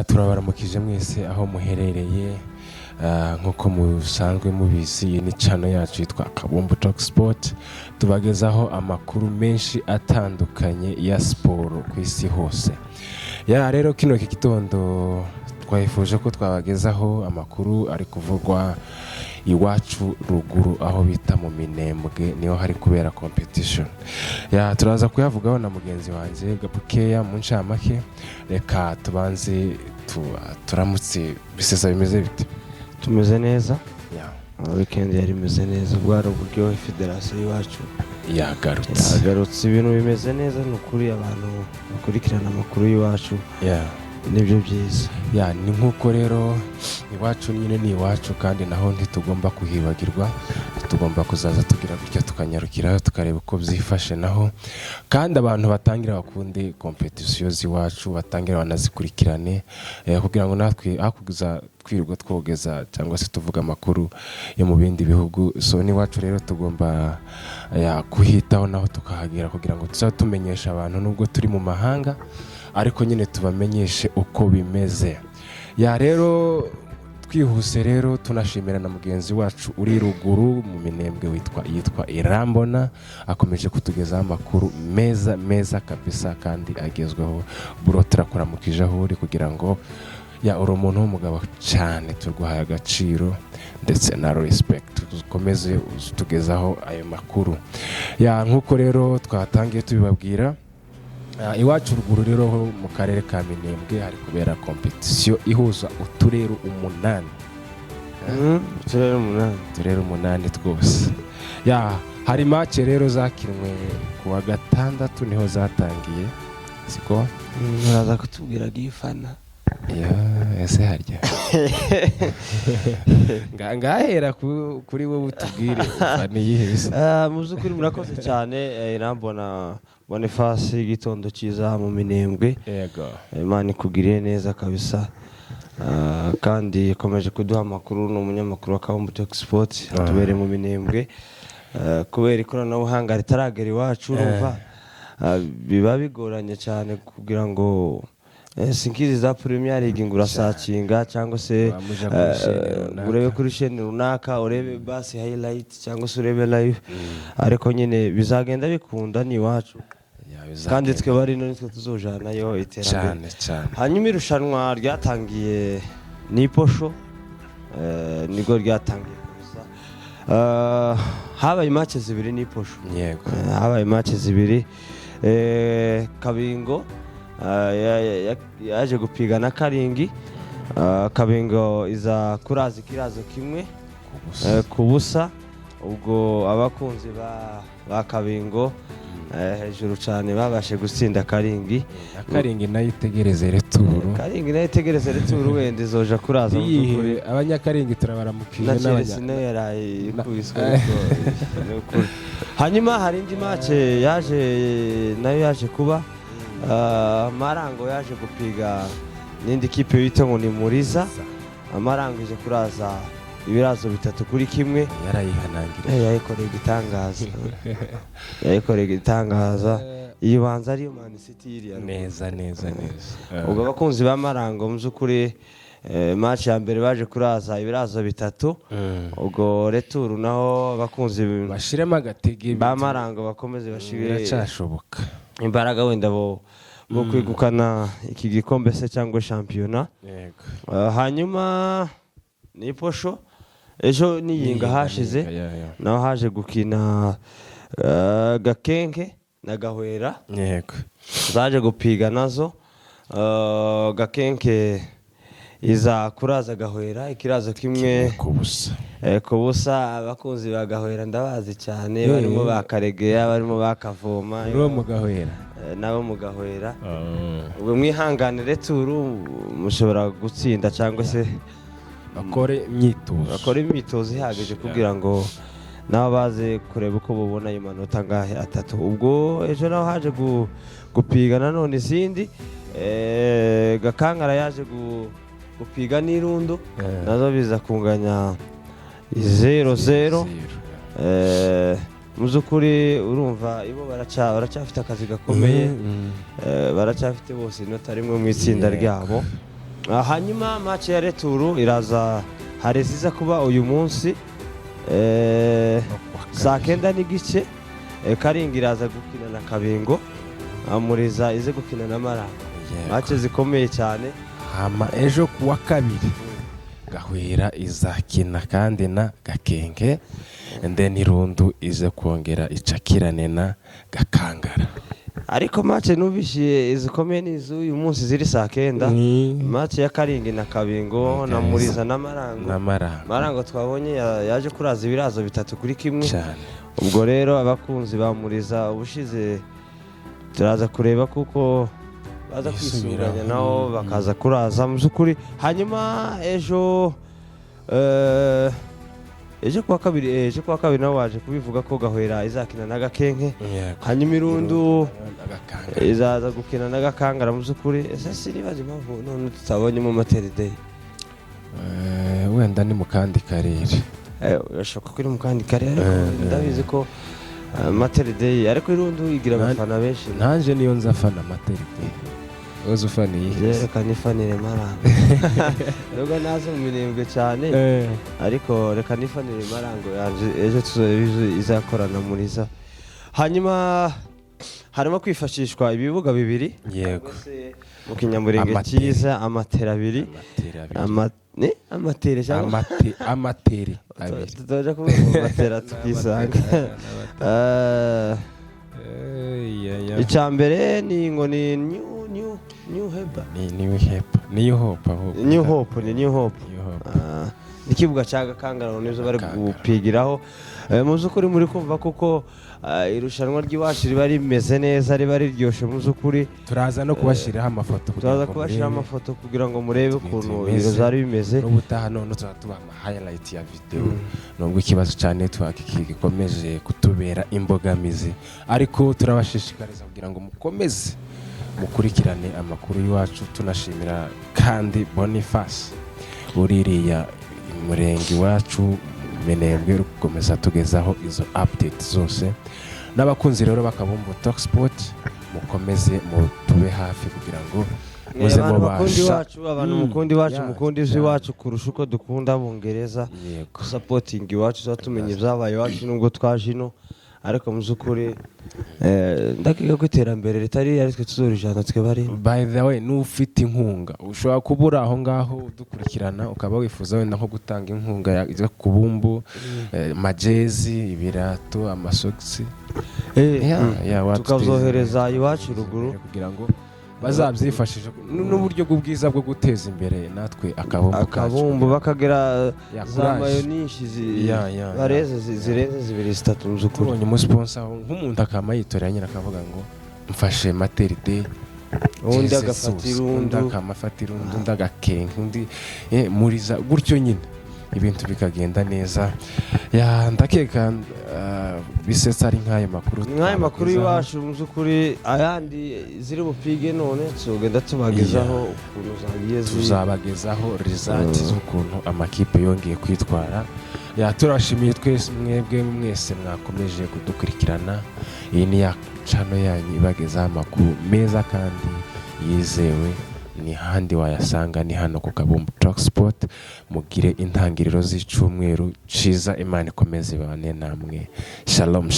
turabaramukije mwese aho muherereye nkuko musanzwe mubizi ni channel yacu yitwa Kabumbu Talk Sport, tubagezaho amakuru menshi atandukanye ya siporo ku isi hose. Rero kino gitondo twayifuje ko twabagezaho amakuru ari kuvugwa iwacu ruguru aho bita mu Minembwe, niho hari kubera competition. Turaza kuyavugaho na mugenzi wanje Gapukeya mu ncamake. Reka tubanze turamutse bisesa bimeze bite? Tumeze neza. Weekend yari imeze neza, bwari uburyo federation yacu yagarutse ibintu bimeze neza, n'ukuri abantu bakurikirana amakuru y'iwacu nibyo byiza. Ni nkuko rero iwacu nyine ni iwacu, kandi naho ntitugomba kuhibagirwa, tugomba kuzaza tugira gutya tukanyarukira tukareba uko byifashe naho, kandi abantu batangira bakunde competition z'iwacu, batangira banazikurikirane kugira ngo natwe akugiza twirirwa twogeza cyangwa se tuvuga amakuru yo mu bindi bihugu. So ni wacu rero tugomba kuhitaho naho tukahagera kugira ngo tuzatumenyesha abantu nubwo turi mu mahanga, ariko nyine tubamenyeshe uko bimeze. Rero twihuse rero tunashimira na mugenzi wacu uri ruguru mu Minembwe yitwa Irambona, akomeje kutugezaho amakuru meza kabisa kandi agezweho. Buro turakora aho uri kugira ngo uri umuntu w'umugabo cyane, turguhaye agaciro ndetse na respect, dukomeze tugezaho ayo makuru. Nkuko rero twatangiye tubibabwira, iwacu ruguru rero mu karere ka Minembwe hari kubera competition ihuza uturere 8. Uturere 8 twose. Hari match rero zakinwe kuwa gatandatu niho zatangiye, siko muraza kutubwira gifana ese harya ngahera kuri wowe utubwire ni yihese. Muzukuri murakoze cyane. Irambona Boniface, igitondo cyiza mu Minembwe. Yego, Imana ikugiriye neza kabisa, kandi ikomeje kuduha amakuru. Ni umunyamakuru wa Kabumbu Talk Sport, atubereye mu Minembwe. Kubera ikoranabuhanga ritaragera iwacu, urumva biba bigoranye cyane kugira ngo sinkizi za Premier League ngura sacinga cyangwa se urebe kuri chaîne runaka, urebe basi highlight cyangwa se urebe live, ariko nyine bizagenda bikunda ni iwacu, kandi twe bari no nitwe tuzojanayo iterambere cyane. Hanyuma irushanwa ryatangiye ni posho, nigo ryatangiye gusa. Habaye match zibiri ni posho. Yego, habaye match zibiri. Kabingo yaje gupigana Karingi. Kabingo iza kuraza ikirazo kimwe kubusa. Ubwo abakunzi ba Kabingo hejuru cyane babashe gutsinda Karingi. Karingi nayo itegereze returu. Karingi nayo itegereze returu, wende zoja kuraza mu byukuri. Abanyakaringi turabaramukije n'abanya yaraye kubiswe. Hanyuma hari indi match yaje kuba, Marango yaje gupiga n'indi kipe bita ngo ni Muriza. Marango ije kuraza ibirazo 3-1. Yayikoreye igitangaza. Ibanza ari Man City iri neza. Ubwo abakunzi ba Marango muzukuri, match ya mbere baje kuraza ibirazo 3. Ubwo returu naho abakunzi bashirema agatege ba Marango bakomeze bashire cyashoboka imbaraga, wenda bo kwegukana iki gikombe se cyangwa championnat. Yego. Hanyuma ni posho ejo niyinga hashize, naho haje gukina Gakenke na Gahwera. Yego, zaje gupiga nazo. Gakenke iza kuraza Gahwera ikirazo kimwe kubusa. Abakunzi ba Gahwera ndabazi cyane, barimo bakaregera, barimo bakavoma nabo mu Gahwera. Ubwo mwihanganire turu mushobora gutsinda cyangwa se bakore imyitozo ihagije kugira ngo nabo baze kureba uko babona ayo manota ngahe 3. Ubwo ejo naho haje gupiga nanone izindi. Gakankara yaje gupiga n'irundo, nazo biza kunganya 0-0. Mu by'ukuri urumva ibo baracyafite akazi gakomeye, baracyafite bose inota rimwe mu itsinda ryabo. Hanyuma match ya retour iraza hari ziza kuba uyu munsi saa 9:30. Karingi iraza gukina na Kabingo, Muriza ize gukina na Marango. Match zikomeye cyane. Hama ejo kuwa kabiri Gahwera izakina kandi na Gakenge, then Irundu ize kongera icakirane na Gakangara. Ariko match nubishiye izikomeye n'iz'uyu munsi ziri saa 9. Match ya Karingi na Kabingo na Muriza na Marango. Marango twabonye yaje kuraza ibirazo 3-1 cyane. Ubwo rero abakunzi ba Muriza ubushize turaza kureba kuko baza kwisubiranya naho bakaza kuraza mu by'ukuri. Hanyuma ejo kuwa kabiri nawe waje kubivuga ko Gahwera izakina na Gakenke, hanyuma Irundu izaza gukina na Gakangara. Mu by'ukuri ese sinibaje impamvu none tutabonye mu Materi Day. Wenda ni mu kandi karere, urashaka ko iri mu kandi karere, ndabizi ko Materi Day ariko Irundu igira abafana benshi. Nanje niyo nzafana Materi Day. Ozo fani reka nifanire Marango. Nubwo nazo mu Minembwe cyane, ariko reka nifanire Marango yanje ejo izakorana Muriza. Hanyuma harimo kwifashishwa ibibuga bibiri, yego, mu Kinyamurenge cyiza, amatera abiri, amatere cyangwa amateri tutaje kuvuga amatera tukisanga. Icyambere ni ngo ni New Hope. Ikibuga cya Gakangara nizo bari gupigiraho. Mu by'ukuri muri kumva kuko irushanwa ry'iwacu riba rimeze neza, riba riryoshye. Mu by'ukuri turaza no kubashyiraho amafoto kugira ngo murebe ukuntu ibiro zari bimeze. N'ubutaha none tuba ama highlight ya video, nubwo ikibazo cya network gikomeje kutubera imbogamizi, ariko turabashishikariza kugira ngo mukomeze mukurikirane amakuru y'iwacu. Tunashimira kandi Boniface uririya umurenge wacu Minembwe gukomeza tugezaho izo update zose. N'abakunzi rero bakabumva Talk Sport mukomeze mutube hafi kugira ngo muze mubasha abantu mukundi wacu mukundi iwacu kurusha uko dukunda Abongereza. Supporting iwacu zatumenya ibyabaye iwacu nubwo twaje ino, ariko mu by'ukuri ndakiga ko iterambere ritari ari twe tuzorijana twe bari. By the way, n'ufite inkunga ushobora kubura aho ngaho udukurikirana ukaba wifuza wenda nko gutanga inkunga ya kubumbu, majezi, ibirato, amasokisi, tukazohereza iwacu ruguru kugira ngo bazabyifashisha n'uburyo bw'ubwiza bwo guteza imbere natwe akabumbu bakagira za mayonishi bareze zirenze 2-3 mu by'ukuri. Tubonye umusponsor nk'umuntu akama yitorera nyine akavuga ngo mfashe Materi Day, undi agafatira undi akamafatira undi agakenke undi Muriza, gutyo nyine ibintu bikagenda neza. Ndakeka bisetsa ari nk'ayo makuru y'iwacu. Mu by'ukuri ayandi ziri bupige none tugenda tubagezaho ukuntu zagiye tuzabagezaho result z'ukuntu amakipe yongeye kwitwara. Turashimiye twese mwebwe mwese mwakomeje kudukurikirana. Iyi ni ya channel yanyu ibagezaho amakuru meza kandi yizewe. Ni handi wayasanga ni hano ku Kabumbu Talk Sport. Mugire intangiriro z'icumweru ciza, Imana ikomeze ibane namwe. Shalom.